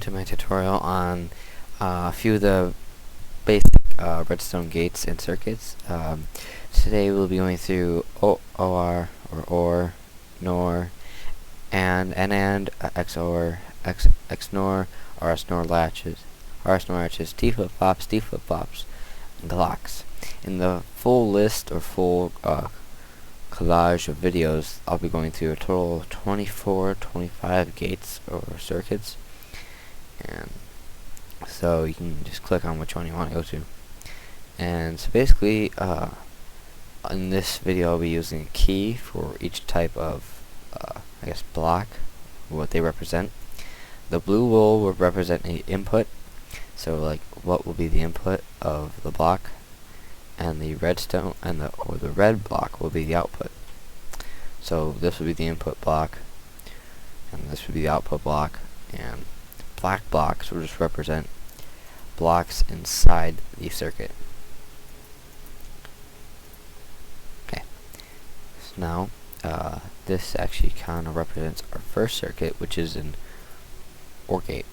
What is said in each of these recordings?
to my tutorial on a few of the basic Redstone Gates and Circuits. Today we'll be going through OR, NOR, and NAND, XOR, XNOR, NOR latches, T flip-flops, D flip-flops, and clocks. In the full list or full collage of videos, I'll be going through a total of 25 gates or circuits, and so you can just click on which one you want to go to. And so basically, in this video I'll be using a key for each type of block, what they represent. The blue will represent an input, so like what will be the input of the block, and the redstone and the red block will be the output. So this will be the input block, and this would be the output block, and black blocks will just represent blocks inside the circuit. Okay, so now this actually kind of represents our first circuit, which is an OR gate,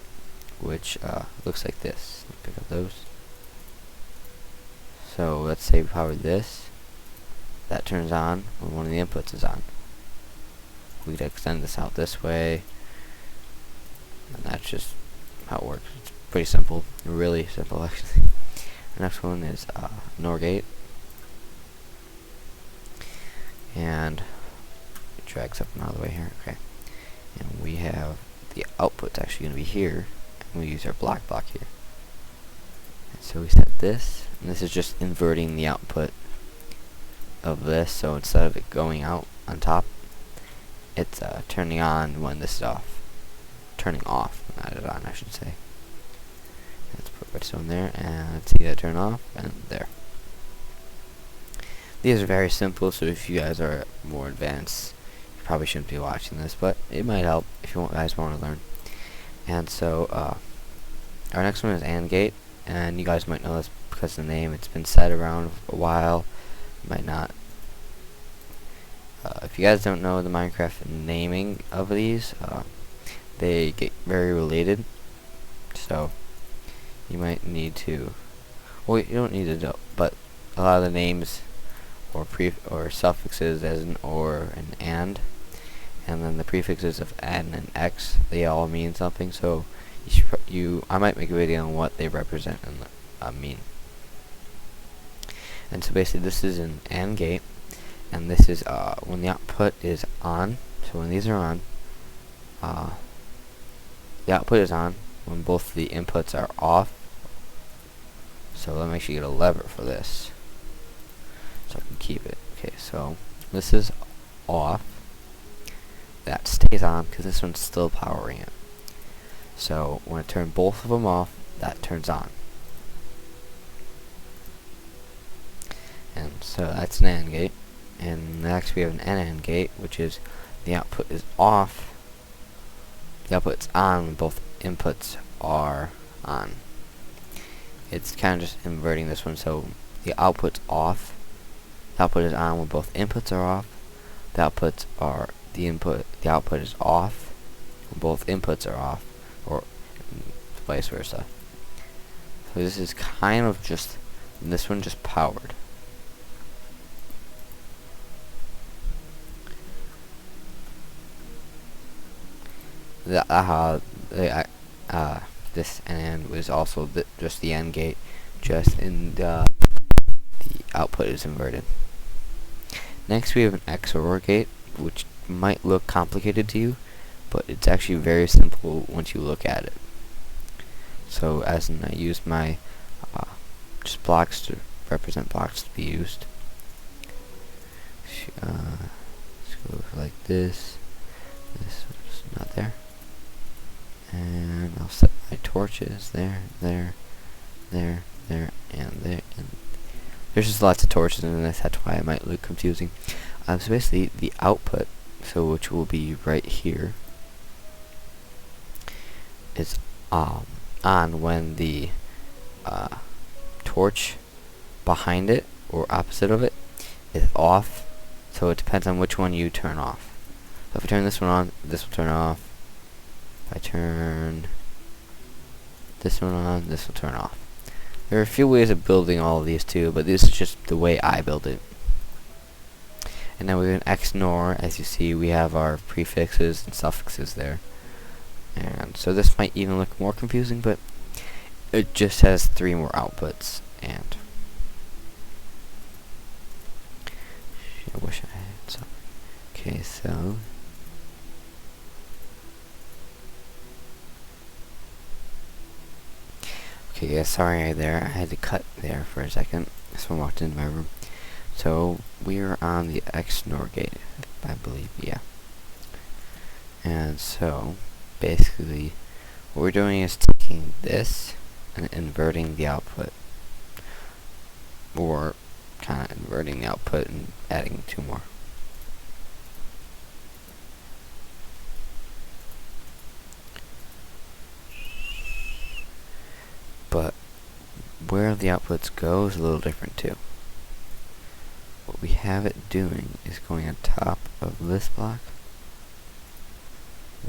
which looks like this. Let's pick up those. So let's say we power this. That turns on when one of the inputs is on. We could extend this out this way, and that's just how it works. It's pretty simple, really simple actually. The next one is NOR gate, and it drags up and out of the way here. Okay, and we have the output's actually going to be here, and we use our block here. And so we set this, and this is just inverting the output of this. So instead of it going out on top, it's turning on when this is off. Turning off when that is on, I should say. Let's put redstone there, and let's see that turn off, and there. These are very simple, so if you guys are more advanced, you probably shouldn't be watching this, but it might help if you guys want to learn. And so our next one is AND gate, and you guys might know this because of the name. It's been said around a while. You might not. If you guys don't know the Minecraft naming of these, they get very related, so you might need to, well, you don't need to know, but a lot of the names or suffixes as an OR and AND, and then the prefixes of AND and X, they all mean something. So I might make a video on what they represent and mean. And so basically this is an AND gate, and this is when the output is on. So when these are on, the output is on when both the inputs are off. So let me actually get a lever for this so I can keep it. Okay, so this is off. That stays on because this one's still powering it. So when I turn both of them off, that turns on. And so that's an AND gate. And next we have an NAND gate, which is the output is off. The output's on when both inputs are on. It's kind of just inverting this one, so the output's off. The output is on when both inputs are off. The outputs are the output is off when both inputs are off, or vice versa. So this is kind of just this one just powered. This AND was also just the AND gate, just in the output is inverted. Next we have an XOR gate, which might look complicated to you, but it's actually very simple once you look at it. So as in, I used my just blocks to represent blocks to be used. Let's go like this. This is not there. And I'll set my torches there, and there. And there's just lots of torches in this. That's why it might look confusing. So basically, the output, which will be right here, is on when the torch behind it or opposite of it is off. So it depends on which one you turn off. So if I turn this one on, this will turn off. If I turn this one on, this will turn off. There are a few ways of building all of these too, but this is just the way I build it. And now we're in XNOR. As you see, we have our prefixes and suffixes there. And so this might even look more confusing, but it just has 3 more outputs. And I wish I had some. Okay, so okay, yeah, sorry there. I had to cut there for a second. Someone walked into my room. So we're on the XNOR gate, I believe, yeah. And so basically what we're doing is taking this and inverting the output, or kind of inverting the output and adding 2 more. But where the outputs go is a little different too. What we have it doing is going on top of this block,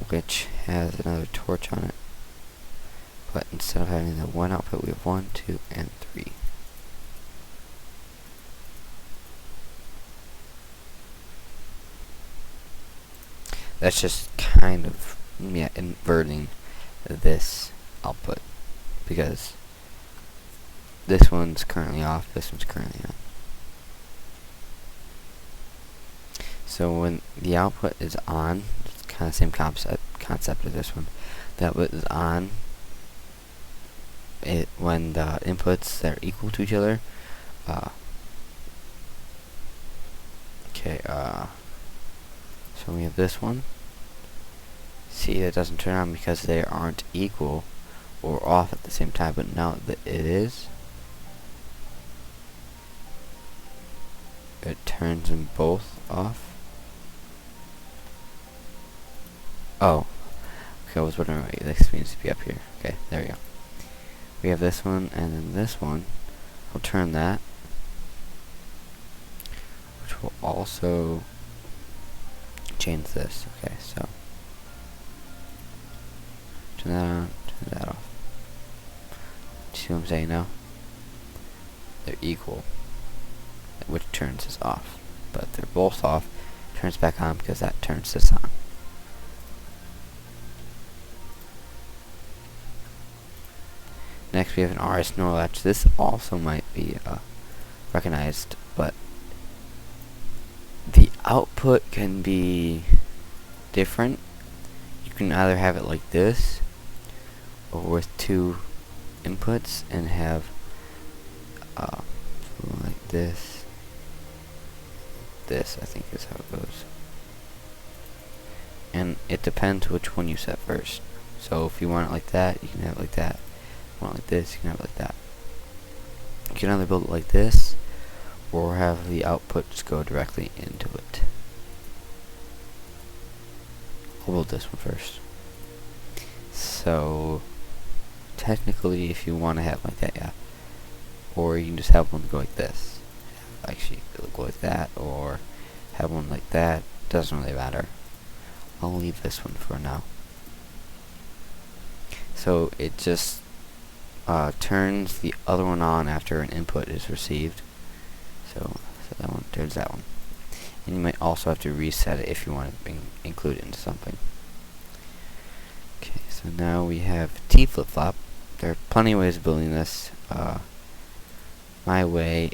which has another torch on it. But instead of having the 1 output, we have 1, 2, and 3. That's just kind of, yeah, inverting this output, because this one's currently off, this one's currently on. So when the output is on, it's kind of the same concept as this one. The output is on when the inputs that are equal to each other. So we have this one. See, it doesn't turn on because they aren't equal or off at the same time, but now that it is, it turns them both off. Oh, okay, I was wondering why this needs to be up here. Okay, there we go. We have this one, and then this one. I'll turn that, which will also change this. Okay, so turn that on, turn that off. Do you see what I'm saying now? They're equal, which turns this off. But they're both off, turns back on because that turns this on. Next we have an NOR Latch. This also might be recognized, but the output can be different. You can either have it like this, or with 2 inputs and have like this. This, I think, is how it goes. And it depends which one you set first. So if you want it like that, you can have it like that. Like this, you can have it like that. You can either build it like this, or have the output just go directly into it. I'll build this one first. So technically, if you want to have it like that, yeah. Or you can just have one go like this. Actually, it'll go like that, or have one like that. Doesn't really matter. I'll leave this one for now. So it just turns the other one on after an input is received. So that one turns that one. And you might also have to reset it if you want to include it into something. Okay, so now we have T flip-flop. There are plenty of ways of building this. My way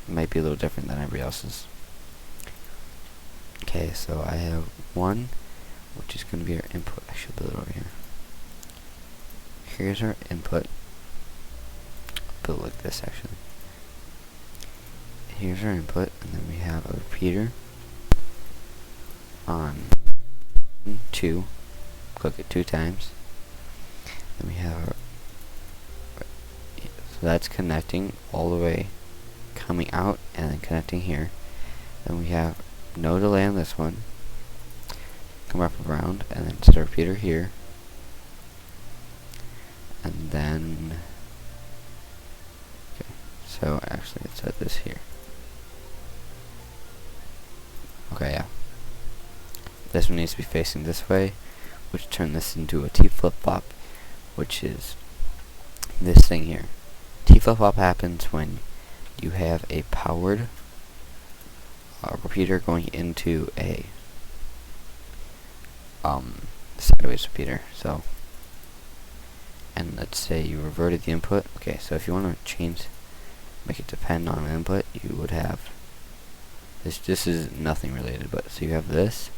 might be a little different than everybody else's. Okay, so I have 1, which is going to be our input. I should build it over here. Here's our input. Build it like this, actually. Here's our input, and then we have a repeater on 2. Click it 2 times. Then we have our, so that's connecting all the way, coming out and then connecting here. Then we have no delay on this one. Come up around and then set a repeater here. And then, okay, so actually let's set this here. Okay, yeah. This one needs to be facing this way, which turn this into a T flip-flop, which is this thing here. T flip-flop happens when you have a powered repeater going into a sideways repeater. So, and let's say you reverted the input. Okay, so if you want to make it depend on an input, you would have this. This is nothing related, but so you have this,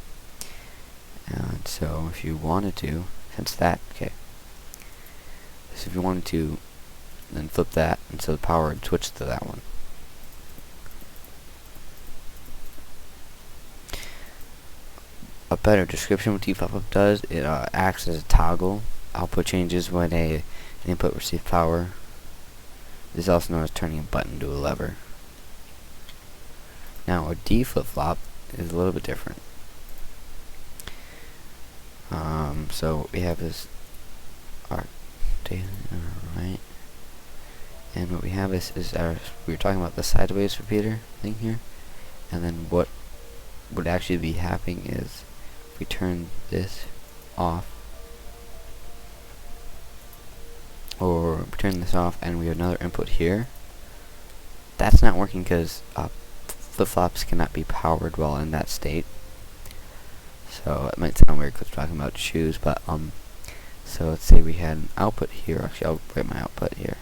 and so if you wanted to, since that, okay, so if you wanted to, then flip that, and so the power would switch to that one. A better description of what T-flip-flop does, it acts as a toggle. Output changes when an input receives power. This is also known as turning a button to a lever. Now a D flip-flop is a little bit different. So we have this right, and what we have is we were talking about the sideways repeater thing here, and then what would actually be happening is if we turn this off, or turn this off, and we have another input here, that's not working because flip-flops cannot be powered while in that state. So it might sound weird because we're talking about shoes, but so let's say we had an output here. Actually, I'll write my output here,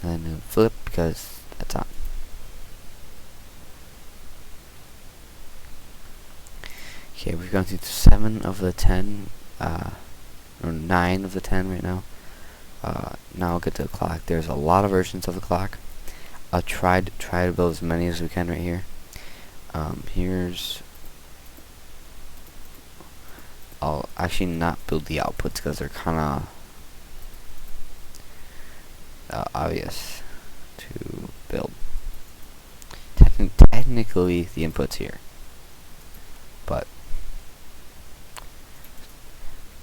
and then flip because that's on. Okay, we've gone through 7 of the 10, or 9 of the 10 right now. Now I'll get to the clock. There's a lot of versions of the clock. I'll try to build as many as we can right here. I'll actually not build the outputs because they're kind of obvious to build. Technically, the input's here, but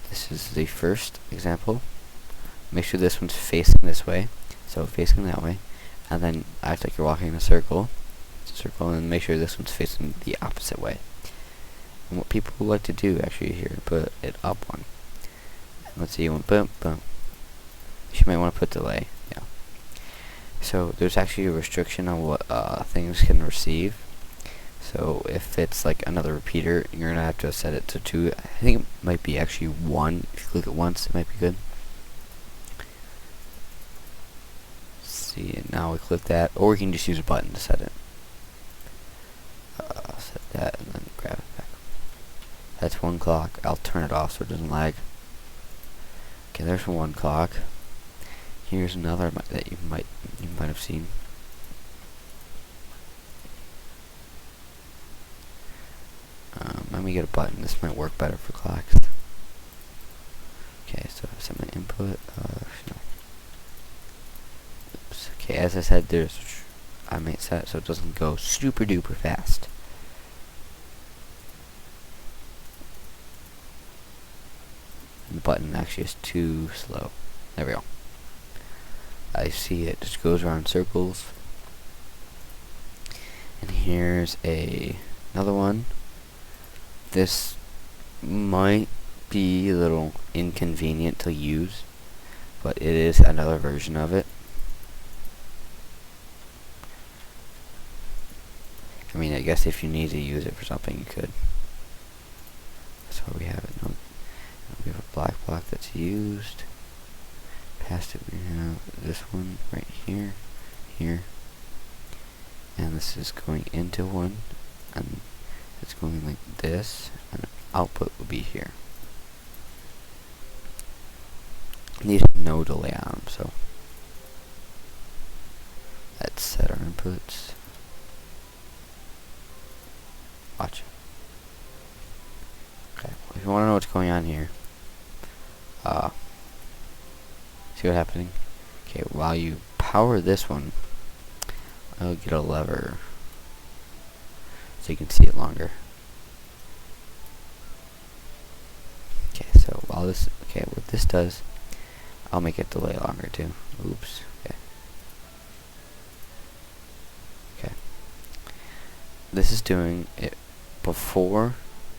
this is the first example. Make sure this one's facing this way, so facing that way, and then act like you're walking in a circle. It's a circle, and then make sure this one's facing the opposite way. And what people like to do actually here, put it up one. And let's see, you want boom, boom. You might want to put delay, yeah. So there's actually a restriction on what things can receive. So if it's like another repeater, you're gonna have to set it to 2. I think it might be actually 1. If you click it once, it might be good. See, and now we click that, or we can just use a button to set it. Set that and then grab it back. That's 1 clock. I'll turn it off so it doesn't lag. Okay, there's 1 clock. Here's another that you might have seen. Let me get a button. This might work better for clocks. Okay, so set my input. No. Oops. Okay, as I said, I might set it so it doesn't go super duper fast. And the button actually is too slow. There we go. I see it just goes around circles. And here's another one. This might be a little inconvenient to use, but it is another version of it. I mean, I guess if you need to use it for something, you could. That's why we have it. No, we have a black block that's used. Past it, we have this one right here, and this is going into one, and it's going like this, and output will be here. These have no delay on them, so let's set our inputs. Watch. Okay, well, if you want to know what's going on here, see what's happening? Okay, while you power this one, I'll get a lever so you can see it longer. Okay, so while this, okay, what this does, I'll make it delay longer too. Oops. Okay. Okay. This is doing it before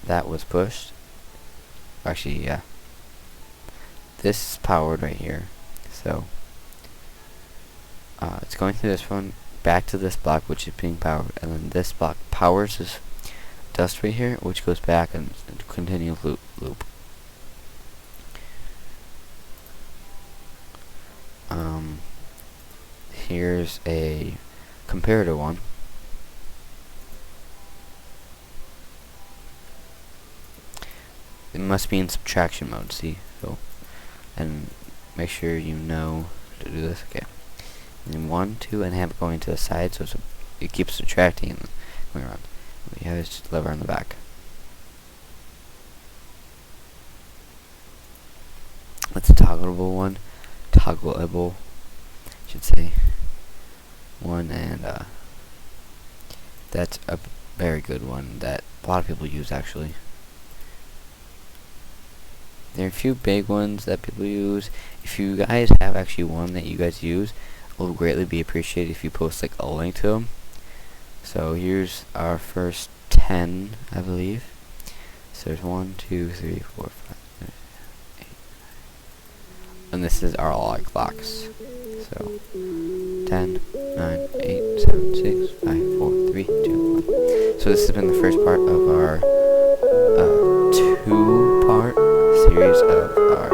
that was pushed. Actually, yeah. This is powered right here. So it's going through this one, back to this block, which is being powered, and then this block powers this dust right here, which goes back and continues loop. Here's a comparator one. It must be in subtraction mode, see? So, and make sure you know to do this. Okay. And then 1, 2, and have it going to the side, so it keeps subtracting and going around. We have this lever on the back. That's a toggleable one. Toggleable, I should say. One, and that's a very good one that a lot of people use, actually. There are a few big ones that people use. If you guys have actually one that you guys use, it will greatly be appreciated if you post like a link to them. So here's our first 10, I believe. So there's 1, 2, 3, 4, 5, 6, 8, and this is our locks. So 10, 9, 8, 7, 6, 5, 4, 3, 2, 1. So this has been the first part of our 2-part series of our